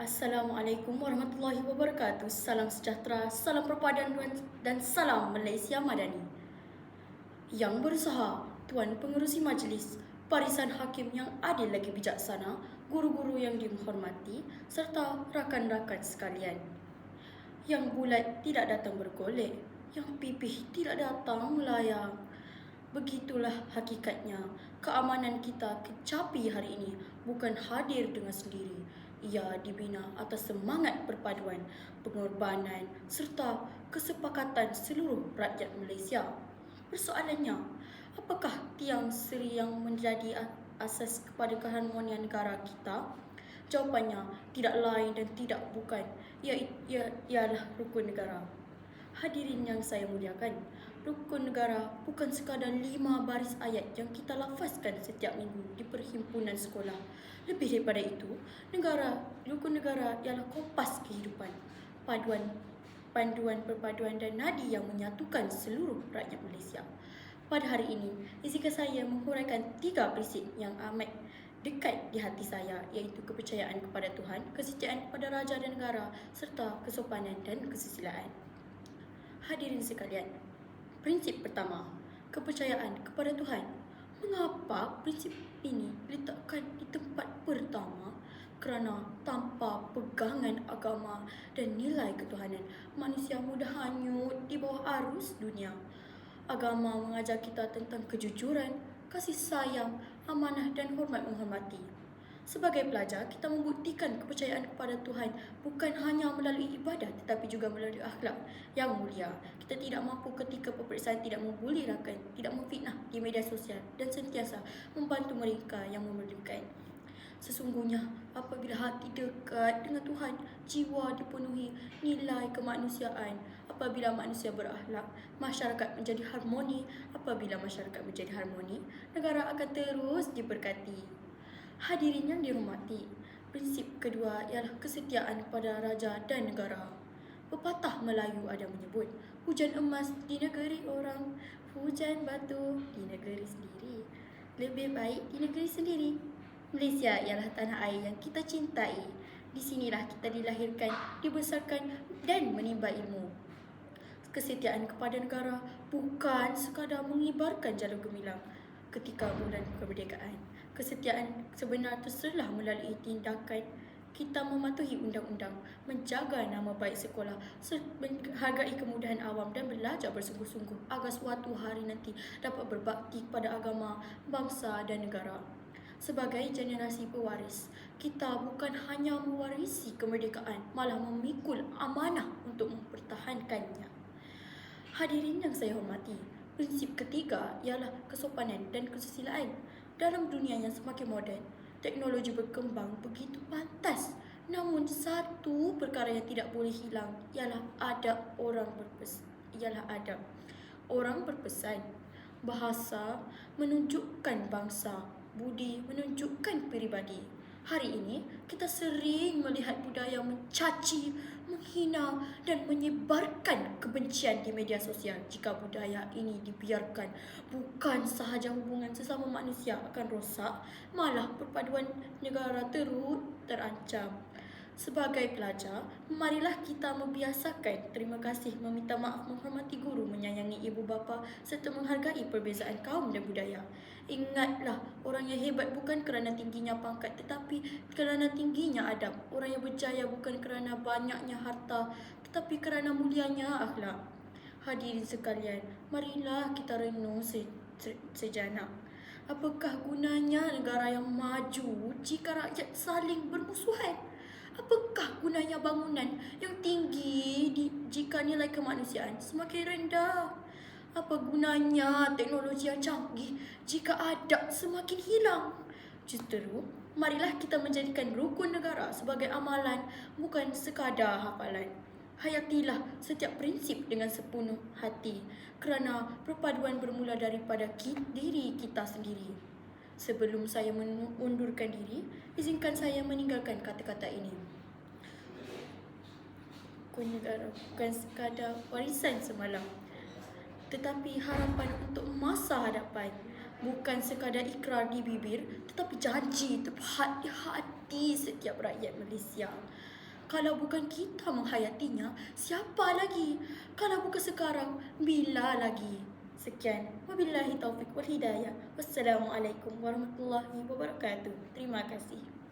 Assalamualaikum warahmatullahi wabarakatuh. Salam sejahtera, salam perpaduan dan salam Malaysia Madani. Yang berusaha, Tuan Pengerusi Majlis, barisan hakim yang adil lagi bijaksana, guru-guru yang dihormati, serta rakan-rakan sekalian. Yang bulat tidak datang bergolek, yang pipih tidak datang melayang. Begitulah hakikatnya, keamanan kita kecapi hari ini bukan hadir dengan sendiri. Ia dibina atas semangat perpaduan, pengorbanan serta kesepakatan seluruh rakyat Malaysia. Persoalannya, apakah tiang seri yang menjadi asas kepada keharmonian negara kita? Jawapannya tidak lain dan tidak bukan, ialah rukun negara. Hadirin yang saya muliakan, rukun negara bukan sekadar 5 baris ayat yang kita lafazkan setiap minggu di perhimpunan sekolah. Lebih daripada itu, rukun negara ialah kompas kehidupan, panduan perpaduan dan nadi yang menyatukan seluruh rakyat Malaysia. Pada hari ini, izinkan saya menghuraikan 3 prinsip yang amat dekat di hati saya, iaitu kepercayaan kepada Tuhan, kesetiaan kepada raja dan negara, serta kesopanan dan kesusilaan. Hadirin sekalian, prinsip pertama, kepercayaan kepada Tuhan. Mengapa prinsip ini diletakkan di tempat pertama? Kerana tanpa pegangan agama dan nilai ketuhanan, manusia mudah hanyut di bawah arus dunia. Agama mengajar kita tentang kejujuran, kasih sayang, amanah dan hormat menghormati. Sebagai pelajar, kita membuktikan kepercayaan kepada Tuhan bukan hanya melalui ibadah tetapi juga melalui akhlak yang mulia. Kita tidak mampu ketika peperiksaan tidak membuli rakan, tidak memfitnah di media sosial dan sentiasa membantu mereka yang memerlukan. Sesungguhnya, apabila hati dekat dengan Tuhan, jiwa dipenuhi nilai kemanusiaan. Apabila manusia berakhlak, masyarakat menjadi harmoni. Apabila masyarakat menjadi harmoni, negara akan terus diberkati. Hadirin yang dihormati, prinsip kedua ialah kesetiaan kepada raja dan negara. Pepatah Melayu ada menyebut, hujan emas di negeri orang, hujan batu di negeri sendiri. Lebih baik di negeri sendiri. Malaysia ialah tanah air yang kita cintai. Di sinilah kita dilahirkan, dibesarkan dan menimba ilmu. Kesetiaan kepada negara bukan sekadar mengibarkan jala gemilang ketika bulan kemerdekaan. Kesetiaan sebenar terserlah melalui tindakan kita mematuhi undang-undang, menjaga nama baik sekolah, menghargai kemudahan awam dan belajar bersungguh-sungguh agar suatu hari nanti dapat berbakti kepada agama, bangsa dan negara. Sebagai generasi pewaris, kita bukan hanya mewarisi kemerdekaan, malah memikul amanah untuk mempertahankannya. Hadirin yang saya hormati, prinsip ketiga ialah kesopanan dan kesusilaan. Dalam dunia yang semakin moden, teknologi berkembang begitu pantas. Namun satu perkara yang tidak boleh hilang ialah adab orang berpesan. Bahasa menunjukkan bangsa, budi menunjukkan peribadi. Hari ini, kita sering melihat budaya mencaci, menghina dan menyebarkan kebencian di media sosial. Jika budaya ini dibiarkan, bukan sahaja hubungan sesama manusia akan rosak, malah perpaduan negara terus terancam. Sebagai pelajar, marilah kita membiasakan terima kasih, meminta maaf, menghormati guru, menyayangi ibu bapa serta menghargai perbezaan kaum dan budaya. Ingatlah, orang yang hebat bukan kerana tingginya pangkat tetapi kerana tingginya adab. Orang yang berjaya bukan kerana banyaknya harta tetapi kerana mulianya akhlak. Hadirin sekalian, marilah kita renung sejenak. Apakah gunanya negara yang maju jika rakyat saling bermusuhan? Apakah gunanya bangunan yang tinggi jika nilai kemanusiaan semakin rendah? Apa gunanya teknologi yang canggih jika adab semakin hilang? Justru, marilah kita menjadikan rukun negara sebagai amalan, bukan sekadar hafalan. Hayatilah setiap prinsip dengan sepenuh hati, kerana perpaduan bermula daripada diri kita sendiri. Sebelum saya mengundurkan diri, izinkan saya meninggalkan kata-kata ini. Rukun negara bukan sekadar warisan semalam, tetapi harapan untuk masa hadapan. Bukan sekadar ikrar di bibir, tetapi janji terpahat di hati setiap rakyat Malaysia. Kalau bukan kita menghayatinya, siapa lagi? Kalau bukan sekarang, bila lagi? Sekian. Wabillahi taufiq wal hidayah. Wassalamualaikum warahmatullahi wabarakatuh. Terima kasih.